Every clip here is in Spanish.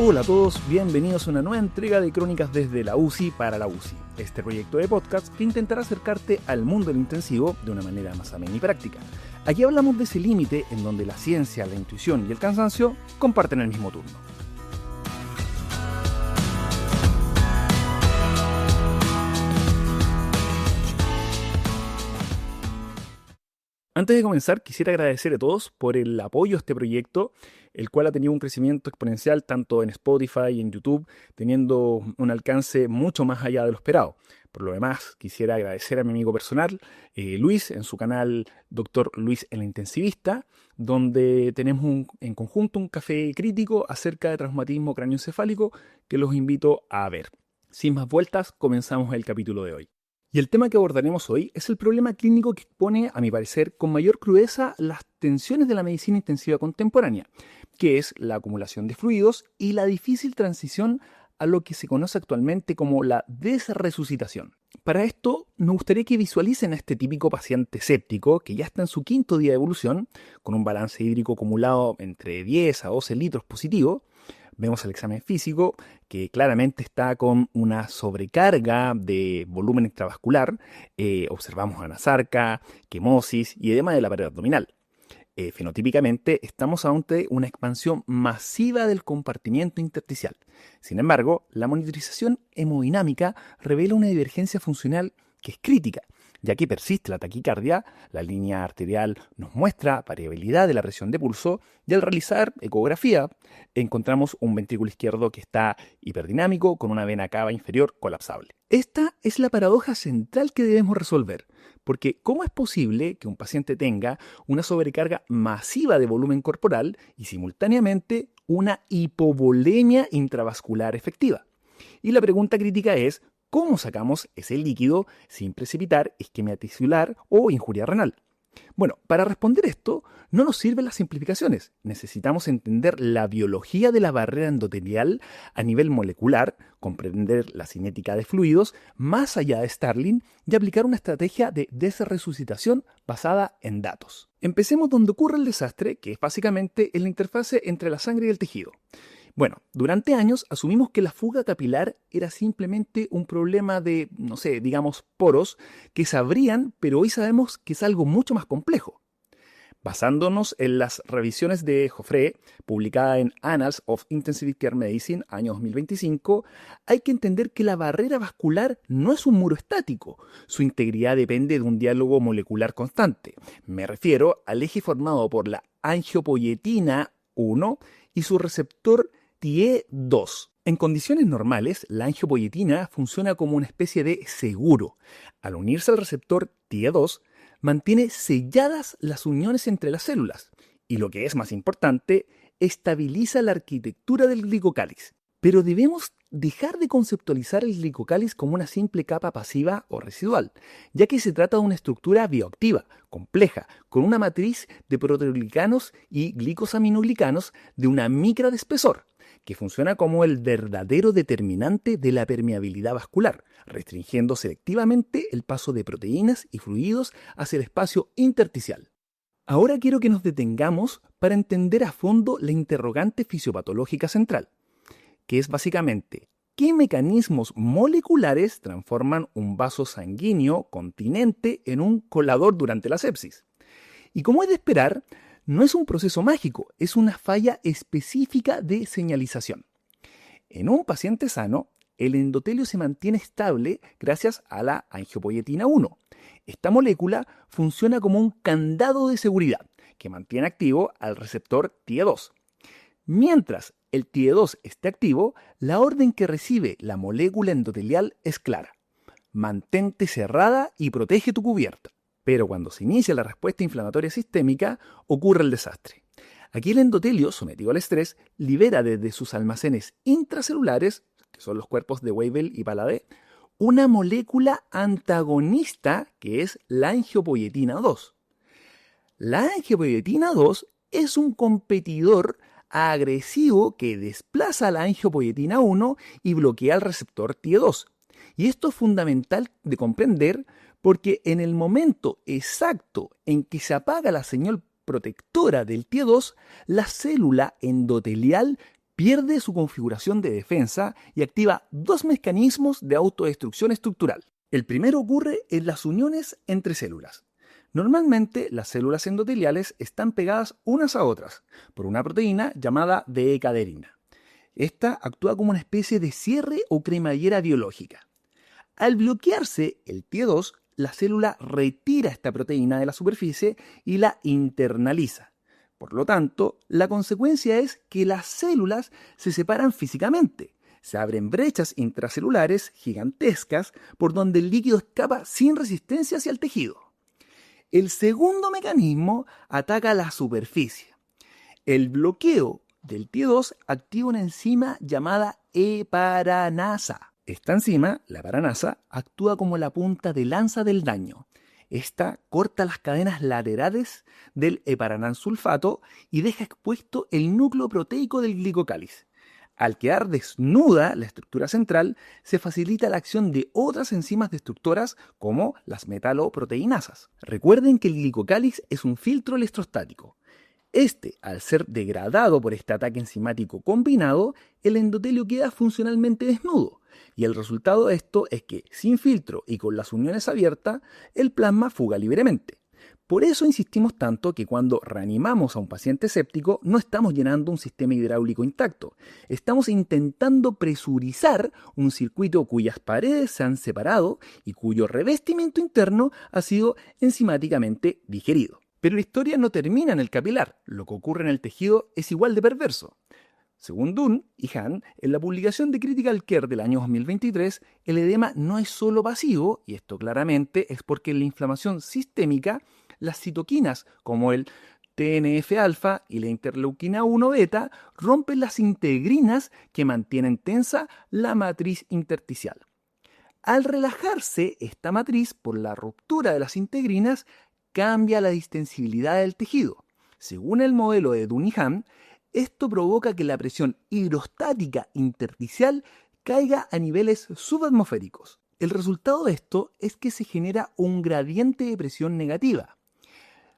Hola a todos, bienvenidos a una nueva entrega de Crónicas desde la UCI para la UCI, este proyecto de podcast que intentará acercarte al mundo del intensivo de una manera más amena y práctica. Aquí hablamos de ese límite en donde la ciencia, la intuición y el cansancio comparten el mismo turno. Antes de comenzar, quisiera agradecer a todos por el apoyo a este proyecto, el cual ha tenido un crecimiento exponencial tanto en Spotify y en YouTube, teniendo un alcance mucho más allá de lo esperado. Por lo demás, quisiera agradecer a mi amigo personal, Luis, en su canal Dr. Luis el Intensivista, donde tenemos en conjunto un café crítico acerca de traumatismo cráneoencefálico que los invito a ver. Sin más vueltas, comenzamos el capítulo de hoy. Y el tema que abordaremos hoy es el problema clínico que expone, a mi parecer, con mayor crudeza las tensiones de la medicina intensiva contemporánea, que es la acumulación de fluidos y la difícil transición a lo que se conoce actualmente como la desresucitación. Para esto, me gustaría que visualicen a este típico paciente séptico que ya está en su quinto día de evolución, con un balance hídrico acumulado entre 10 a 12 litros positivo. Vemos el examen físico que claramente está con una sobrecarga de volumen extravascular. Observamos anasarca, quemosis y edema de la pared abdominal. Fenotípicamente estamos ante una expansión masiva del compartimiento intersticial. Sin embargo, la monitorización hemodinámica revela una divergencia funcional que es crítica, ya que persiste la taquicardia, la línea arterial nos muestra variabilidad de la presión de pulso y al realizar ecografía encontramos un ventrículo izquierdo que está hiperdinámico con una vena cava inferior colapsable. Esta es la paradoja central que debemos resolver, porque ¿cómo es posible que un paciente tenga una sobrecarga masiva de volumen corporal y simultáneamente una hipovolemia intravascular efectiva? Y la pregunta crítica es, ¿cómo sacamos ese líquido sin precipitar isquemia tisular o injuria renal? Bueno, para responder esto, no nos sirven las simplificaciones. Necesitamos entender la biología de la barrera endotelial a nivel molecular, comprender la cinética de fluidos más allá de Starling y aplicar una estrategia de desresucitación basada en datos. Empecemos donde ocurre el desastre, que es básicamente en la interfase entre la sangre y el tejido. Bueno, durante años asumimos que la fuga capilar era simplemente un problema de, digamos, poros que se abrían, pero hoy sabemos que es algo mucho más complejo. Basándonos en las revisiones de Joffre, publicada en Annals of Intensive Care Medicine, año 2025, hay que entender que la barrera vascular no es un muro estático. Su integridad depende de un diálogo molecular constante. Me refiero al eje formado por la angiopoietina 1 y su receptor TIE2. En condiciones normales, la angiopoietina funciona como una especie de seguro. Al unirse al receptor TIE2, mantiene selladas las uniones entre las células y, lo que es más importante, estabiliza la arquitectura del glicocáliz. Pero debemos dejar de conceptualizar el glicocáliz como una simple capa pasiva o residual, ya que se trata de una estructura bioactiva, compleja, con una matriz de proteoglicanos y glicosaminoglicanos de una micra de espesor, que funciona como el verdadero determinante de la permeabilidad vascular, restringiendo selectivamente el paso de proteínas y fluidos hacia el espacio intersticial. Ahora quiero que nos detengamos para entender a fondo la interrogante fisiopatológica central, que es básicamente qué mecanismos moleculares transforman un vaso sanguíneo continente en un colador durante la sepsis. Y como es de esperar, no es un proceso mágico, es una falla específica de señalización. En un paciente sano, el endotelio se mantiene estable gracias a la angiopoietina 1. Esta molécula funciona como un candado de seguridad que mantiene activo al receptor TIE2. Mientras el TIE2 esté activo, la orden que recibe la molécula endotelial es clara: mantente cerrada y protege tu cubierta. Pero cuando se inicia la respuesta inflamatoria sistémica, ocurre el desastre. Aquí el endotelio, sometido al estrés, libera desde sus almacenes intracelulares, que son los cuerpos de Weibull y Palade, una molécula antagonista que es la angiopoietina 2. La angiopoietina 2 es un competidor agresivo que desplaza a la angiopoietina 1 y bloquea el receptor TIE2. Y esto es fundamental de comprender porque en el momento exacto en que se apaga la señal protectora del TIE2, la célula endotelial pierde su configuración de defensa y activa dos mecanismos de autodestrucción estructural. El primero ocurre en las uniones entre células. Normalmente las células endoteliales están pegadas unas a otras por una proteína llamada decaderina. Esta actúa como una especie de cierre o cremallera biológica. Al bloquearse el TIE2, la célula retira esta proteína de la superficie y la internaliza. Por lo tanto, la consecuencia es que las células se separan físicamente. Se abren brechas intracelulares gigantescas por donde el líquido escapa sin resistencia hacia el tejido. El segundo mecanismo ataca la superficie. El bloqueo del TIE2 activa una enzima llamada heparanasa. Esta enzima, la heparanasa, actúa como la punta de lanza del daño. Esta corta las cadenas laterales del heparanansulfato y deja expuesto el núcleo proteico del glicocáliz. Al quedar desnuda la estructura central, se facilita la acción de otras enzimas destructoras como las metaloproteinasas. Recuerden que el glicocáliz es un filtro electrostático. Al ser degradado por este ataque enzimático combinado, el endotelio queda funcionalmente desnudo. Y el resultado de esto es que, sin filtro y con las uniones abiertas, el plasma fuga libremente. Por eso insistimos tanto que cuando reanimamos a un paciente séptico no estamos llenando un sistema hidráulico intacto. Estamos intentando presurizar un circuito cuyas paredes se han separado y cuyo revestimiento interno ha sido enzimáticamente digerido. Pero la historia no termina en el capilar. Lo que ocurre en el tejido es igual de perverso. Según Dunn y Hahn, en la publicación de Critical Care del año 2023, el edema no es solo pasivo, y esto claramente es porque en la inflamación sistémica, las citoquinas como el TNF-alfa y la interleuquina 1 beta rompen las integrinas que mantienen tensa la matriz intersticial. Al relajarse esta matriz por la ruptura de las integrinas, cambia la distensibilidad del tejido. Según el modelo de Dunn y Hahn, esto provoca que la presión hidrostática intersticial caiga a niveles subatmosféricos. El resultado de esto es que se genera un gradiente de presión negativa.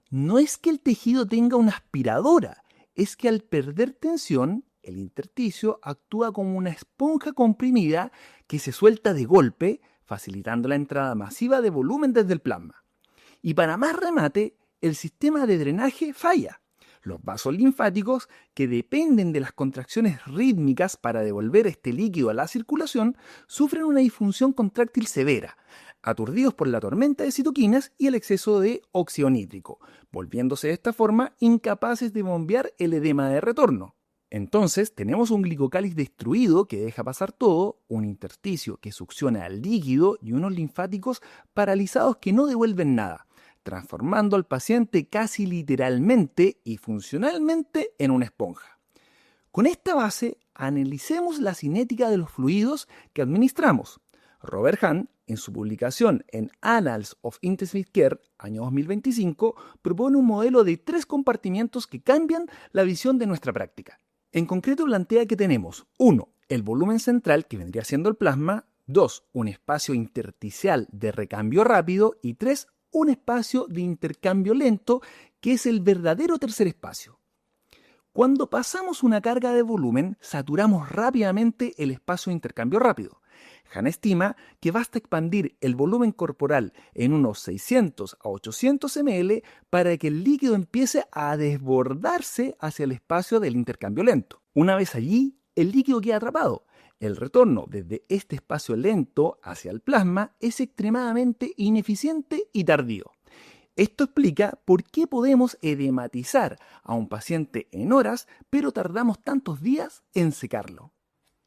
No es que el tejido tenga una aspiradora, es que al perder tensión, el intersticio actúa como una esponja comprimida que se suelta de golpe, facilitando la entrada masiva de volumen desde el plasma. Y para más remate, el sistema de drenaje falla. Los vasos linfáticos, que dependen de las contracciones rítmicas para devolver este líquido a la circulación, sufren una disfunción contráctil severa, aturdidos por la tormenta de citoquinas y el exceso de óxido nítrico, volviéndose de esta forma incapaces de bombear el edema de retorno. Entonces tenemos un glicocáliz destruido que deja pasar todo, un intersticio que succiona el líquido y unos linfáticos paralizados que no devuelven nada, transformando al paciente casi literalmente y funcionalmente en una esponja. Con esta base, analicemos la cinética de los fluidos que administramos. Robert Hahn, en su publicación en Annals of Intensive Care, año 2025, propone un modelo de 3 compartimientos que cambian la visión de nuestra práctica. En concreto plantea que tenemos 1. El volumen central, que vendría siendo el plasma, 2. Un espacio intersticial de recambio rápido y 3. Un espacio de intercambio lento, que es el verdadero tercer espacio. Cuando pasamos una carga de volumen, saturamos rápidamente el espacio de intercambio rápido. Hahn estima que basta expandir el volumen corporal en unos 600 a 800 ml para que el líquido empiece a desbordarse hacia el espacio del intercambio lento. Una vez allí, el líquido queda atrapado. El retorno desde este espacio lento hacia el plasma es extremadamente ineficiente y tardío. Esto explica por qué podemos edematizar a un paciente en horas, pero tardamos tantos días en secarlo.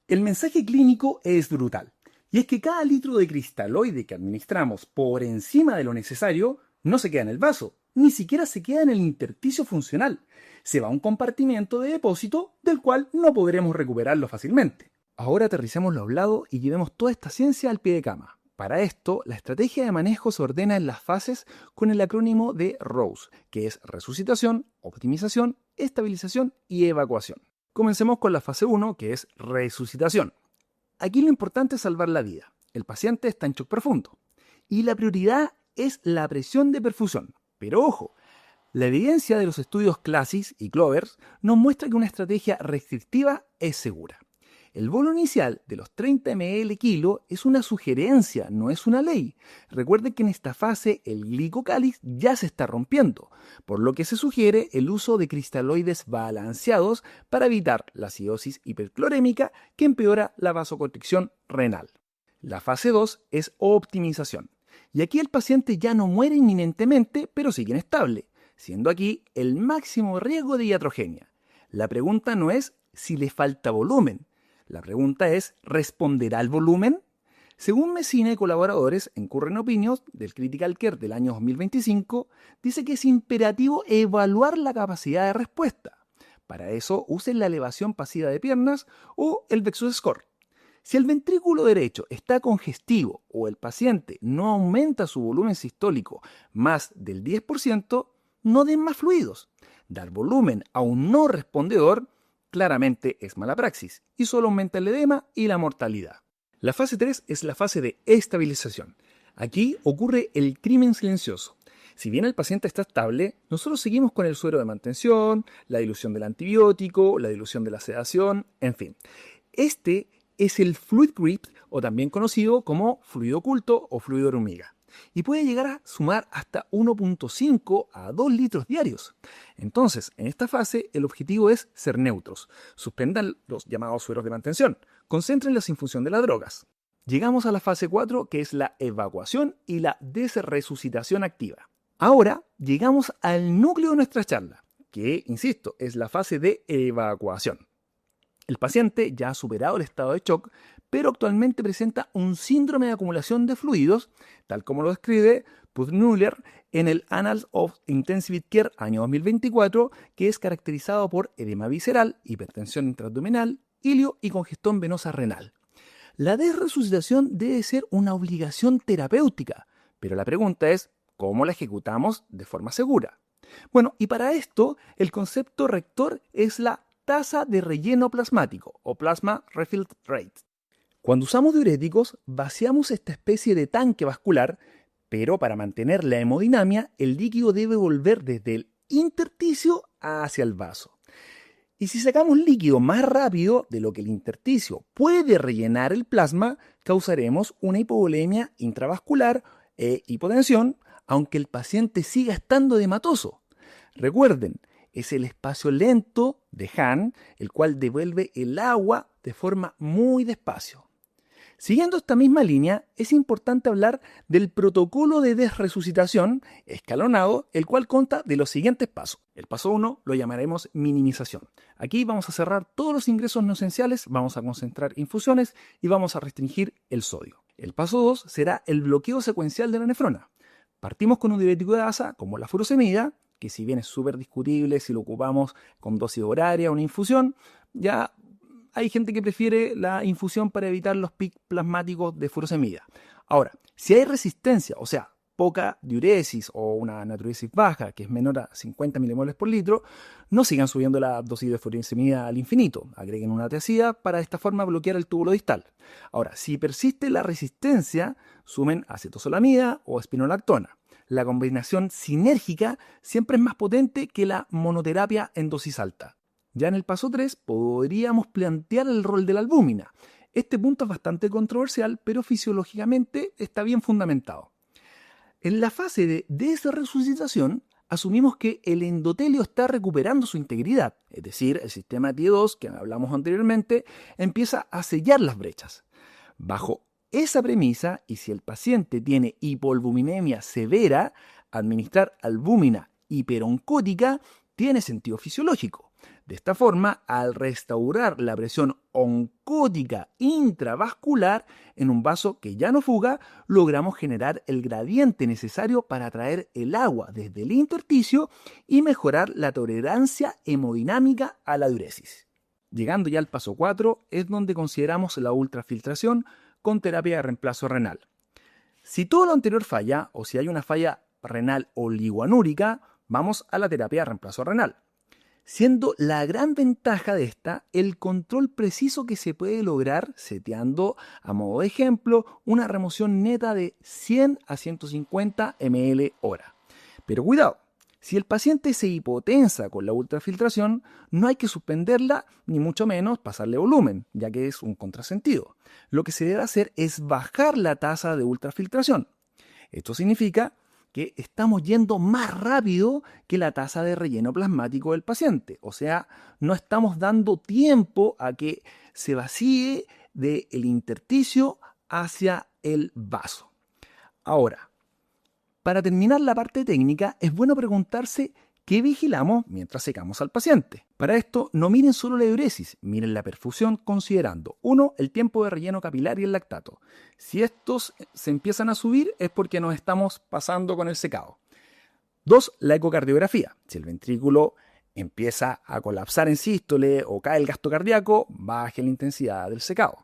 El mensaje clínico es brutal, y es que cada litro de cristaloide que administramos por encima de lo necesario no se queda en el vaso, ni siquiera se queda en el intersticio funcional. Se va a un compartimento de depósito del cual no podremos recuperarlo fácilmente. Ahora aterricemos lo hablado y llevemos toda esta ciencia al pie de cama. Para esto, la estrategia de manejo se ordena en las fases con el acrónimo de ROSE, que es resucitación, optimización, estabilización y evacuación. Comencemos con la fase 1, que es resucitación. Aquí lo importante es salvar la vida. El paciente está en shock profundo. Y la prioridad es la presión de perfusión. Pero ojo, La evidencia de los estudios CLASSIS y CLOVER nos muestra que una estrategia restrictiva es segura. El bolo inicial de los 30 ml kilo es una sugerencia, no es una ley. Recuerden que en esta fase el glicocáliz ya se está rompiendo, por lo que se sugiere el uso de cristaloides balanceados para evitar la acidosis hiperclorémica que empeora la vasoconstricción renal. La fase 2 es optimización. Y aquí el paciente ya no muere inminentemente, pero sigue inestable, siendo aquí el máximo riesgo de iatrogenia. La pregunta no es si le falta volumen. La pregunta es, ¿responderá al volumen? Según Messina y colaboradores en Current Opinions del Critical Care del año 2025, dice que es imperativo evaluar la capacidad de respuesta. Para eso, usen la elevación pasiva de piernas o el Vexus Score. Si el ventrículo derecho está congestivo o el paciente no aumenta su volumen sistólico más del 10%, no den más fluidos. Dar volumen a un no respondedor claramente es mala praxis y solo aumenta el edema y la mortalidad. La fase 3 es la fase de estabilización. Aquí ocurre el crimen silencioso. Si bien el paciente está estable, nosotros seguimos con el suero de mantención, la dilución del antibiótico, la dilución de la sedación, en fin. Este es el fluid grip, o también conocido como fluido oculto o fluido hormiga, y puede llegar a sumar hasta 1.5 a 2 litros diarios. Entonces, en esta fase, el objetivo es ser neutros. Suspendan los llamados sueros de mantención. Concéntrenlos en función de las drogas. Llegamos a la fase 4, que es la evacuación y la desresucitación activa. Ahora, llegamos al núcleo de nuestra charla, que, insisto, es la fase de evacuación. El paciente ya ha superado el estado de shock, pero actualmente presenta un síndrome de acumulación de fluidos, tal como lo describe Putmuller en el Annals of Intensive Care año 2024, que es caracterizado por edema visceral, hipertensión intraabdominal, ilio y congestión venosa renal. La desresucitación debe ser una obligación terapéutica, pero la pregunta es, ¿cómo la ejecutamos de forma segura? Bueno, y para esto, el concepto rector es la tasa de relleno plasmático o plasma refill rate. Cuando usamos diuréticos, vaciamos esta especie de tanque vascular, pero para mantener la hemodinamia, el líquido debe volver desde el intersticio hacia el vaso. Y si sacamos líquido más rápido de lo que el intersticio puede rellenar el plasma, causaremos una hipovolemia intravascular e hipotensión, aunque el paciente siga estando edematoso. Recuerden, es el espacio lento de Hahn, el cual devuelve el agua de forma muy despacio. Siguiendo esta misma línea, es importante hablar del protocolo de desresucitación escalonado, el cual consta de los siguientes pasos. El paso 1 lo llamaremos minimización. Aquí vamos a cerrar todos los ingresos no esenciales, vamos a concentrar infusiones y vamos a restringir el sodio. El paso 2 será el bloqueo secuencial de la nefrona. Partimos con un diurético de asa como la furosemida, que si bien es súper discutible si lo ocupamos con dosis horaria o una infusión, ya hay gente que prefiere la infusión para evitar los picos plasmáticos de furosemida. Ahora, si hay resistencia, o sea, poca diuresis o una natriuresis baja, que es menor a 50 milimoles por litro, no sigan subiendo la dosis de furosemida al infinito. Agreguen una tiacida para de esta forma bloquear el túbulo distal. Ahora, si persiste la resistencia, sumen acetosolamida o espinolactona. La combinación sinérgica siempre es más potente que la monoterapia en dosis alta. Ya en el paso 3 podríamos plantear el rol de la albúmina. Este punto es bastante controversial, pero fisiológicamente está bien fundamentado. En la fase de desresucitación, asumimos que el endotelio está recuperando su integridad, es decir, el sistema T2, que hablamos anteriormente, empieza a sellar las brechas. Bajo esa premisa, y si el paciente tiene hipoalbuminemia severa, administrar albúmina hiperoncótica tiene sentido fisiológico. De esta forma, al restaurar la presión oncótica intravascular en un vaso que ya no fuga, logramos generar el gradiente necesario para atraer el agua desde el intersticio y mejorar la tolerancia hemodinámica a la diuresis. Llegando ya al paso 4, es donde consideramos la ultrafiltración con terapia de reemplazo renal. Si todo lo anterior falla, o si hay una falla renal oligoanúrica, vamos a la terapia de reemplazo renal. Siendo la gran ventaja de esta el control preciso que se puede lograr seteando, a modo de ejemplo, una remoción neta de 100 a 150 ml hora. Pero cuidado, Si el paciente se hipotensa con la ultrafiltración, no hay que suspenderla ni mucho menos pasarle volumen, ya que es un contrasentido. Lo que se debe hacer es bajar la tasa de ultrafiltración. Esto significa que estamos yendo más rápido que la tasa de relleno plasmático del paciente. O sea, no estamos dando tiempo a que se vacíe del intersticio hacia el vaso. Ahora, para terminar la parte técnica, es bueno preguntarse qué vigilamos mientras secamos al paciente. Para esto, no miren solo la diuresis, miren la perfusión considerando 1. El tiempo de relleno capilar y el lactato. Si estos se empiezan a subir es porque nos estamos pasando con el secado. 2. La ecocardiografía. Si el ventrículo empieza a colapsar en sístole o cae el gasto cardíaco, baje la intensidad del secado.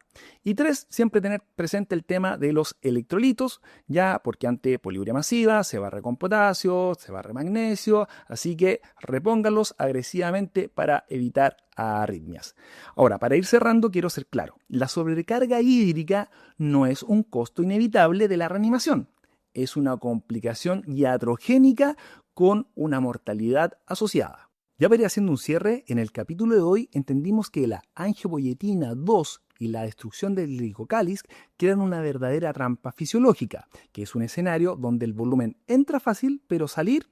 Y 3, siempre tener presente el tema de los electrolitos, ya porque ante poliuria masiva se barre con potasio, se barre magnesio, así que repónganlos agresivamente para evitar arritmias. Ahora, para ir cerrando, quiero ser claro, la sobrecarga hídrica no es un costo inevitable de la reanimación, es una complicación iatrogénica con una mortalidad asociada. Ya para ir haciendo un cierre, en el capítulo de hoy entendimos que la angiopoyetina 2 y la destrucción del glicocáliz crean una verdadera trampa fisiológica, que es un escenario donde el volumen entra fácil, pero salir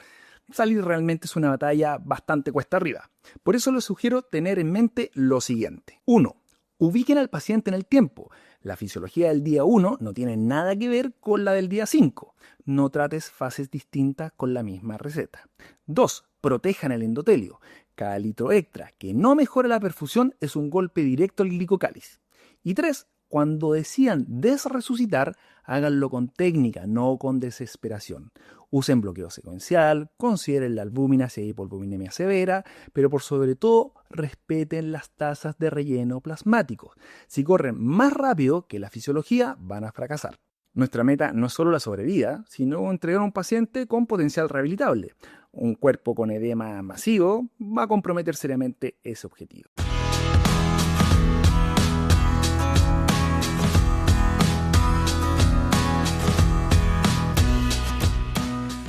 realmente es una batalla bastante cuesta arriba. Por eso les sugiero tener en mente lo siguiente. 1. Ubiquen al paciente en el tiempo. La fisiología del día 1 no tiene nada que ver con la del día 5. No trates fases distintas con la misma receta. 2. Protejan el endotelio. Cada litro extra que no mejora la perfusión es un golpe directo al glicocáliz. Y 3. Cuando decidan desresucitar, háganlo con técnica, no con desesperación. Usen bloqueo secuencial, consideren la albúmina si hay hipoalbuminemia severa, pero por sobre todo respeten las tasas de relleno plasmático. Si corren más rápido que la fisiología, van a fracasar. Nuestra meta no es solo la sobrevida, sino entregar a un paciente con potencial rehabilitable. Un cuerpo con edema masivo va a comprometer seriamente ese objetivo.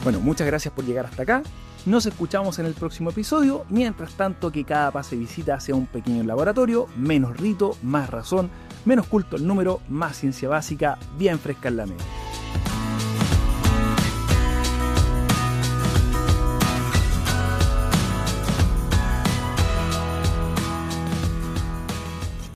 Bueno, muchas gracias por llegar hasta acá. Nos escuchamos en el próximo episodio. Mientras tanto, que cada pase visita sea un pequeño laboratorio, menos rito, más razón, menos culto al número, más ciencia básica, bien fresca en la mente.